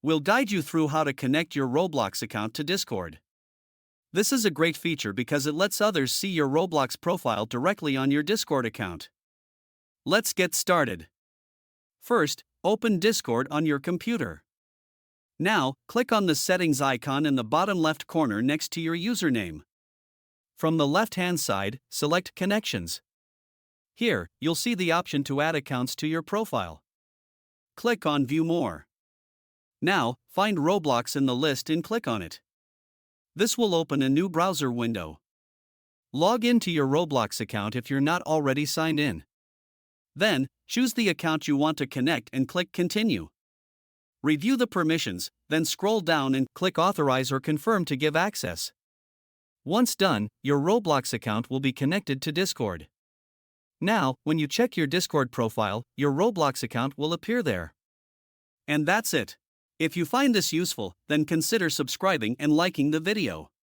We'll guide you through how to connect your Roblox account to Discord. This is a great feature because it lets others see your Roblox profile directly on your Discord account. Let's get started. First, open Discord on your computer. Now, click on the settings icon in the bottom left corner next to your username. From the left-hand side, select Connections. Here, you'll see the option to add accounts to your profile. Click on View More. Now, find Roblox in the list and click on it. This will open a new browser window. Log into your Roblox account if you're not already signed in. Then, choose the account you want to connect and click Continue. Review the permissions, then scroll down and click Authorize or Confirm to give access. Once done, your Roblox account will be connected to Discord. Now, when you check your Discord profile, your Roblox account will appear there. And that's it. If you find this useful, then consider subscribing and liking the video.